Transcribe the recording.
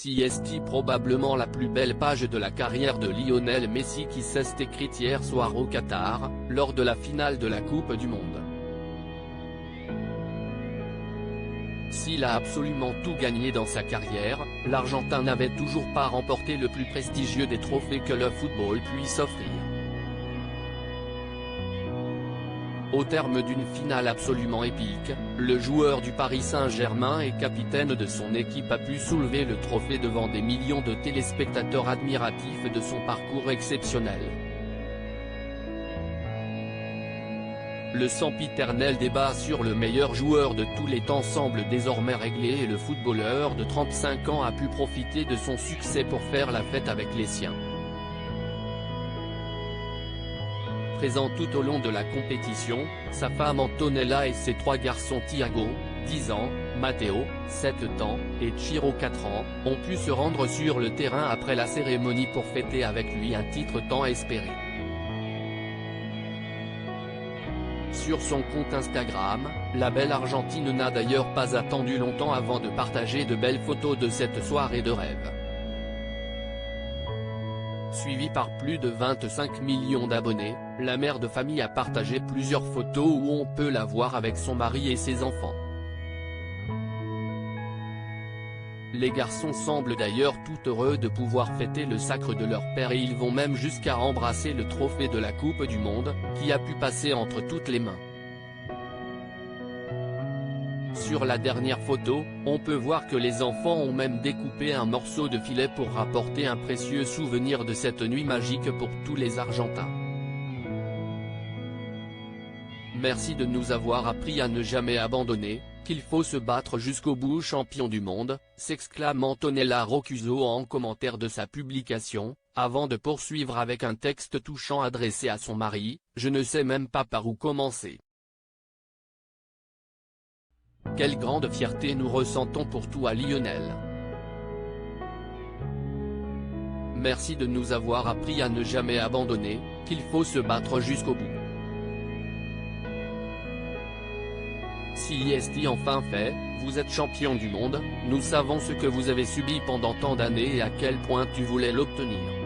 C'est probablement la plus belle page de la carrière de Lionel Messi qui s'est écrite hier soir au Qatar, lors de la finale de la Coupe du Monde. S'il a absolument tout gagné dans sa carrière, l'Argentin n'avait toujours pas remporté le plus prestigieux des trophées que le football puisse offrir. Au terme d'une finale absolument épique, le joueur du Paris Saint-Germain et capitaine de son équipe a pu soulever le trophée devant des millions de téléspectateurs admiratifs de son parcours exceptionnel. Le sempiternel débat sur le meilleur joueur de tous les temps semble désormais réglé et le footballeur de 35 ans a pu profiter de son succès pour faire la fête avec les siens. Présent tout au long de la compétition, sa femme Antonella et ses 3 garçons Thiago, 10 ans, Matteo, 7 ans, et Ciro 4 ans, ont pu se rendre sur le terrain après la cérémonie pour fêter avec lui un titre tant espéré. Sur son compte Instagram, la belle Argentine n'a d'ailleurs pas attendu longtemps avant de partager de belles photos de cette soirée de rêve. Suivie par plus de 25 millions d'abonnés, la mère de famille a partagé plusieurs photos où on peut la voir avec son mari et ses enfants. Les garçons semblent d'ailleurs tout heureux de pouvoir fêter le sacre de leur père et ils vont même jusqu'à embrasser le trophée de la Coupe du Monde, qui a pu passer entre toutes les mains. Sur la dernière photo, on peut voir que les enfants ont même découpé un morceau de filet pour rapporter un précieux souvenir de cette nuit magique pour tous les Argentins. Merci de nous avoir appris à ne jamais abandonner, qu'il faut se battre jusqu'au bout, champion du monde, s'exclame Antonella Roccuzzo en commentaire de sa publication, avant de poursuivre avec un texte touchant adressé à son mari: « Je ne sais même pas par où commencer. Quelle grande fierté nous ressentons pour toi Lionel. Merci de nous avoir appris à ne jamais abandonner, qu'il faut se battre jusqu'au bout. C'est enfin fait, vous êtes champion du monde, nous savons ce que vous avez subi pendant tant d'années et à quel point tu voulais l'obtenir.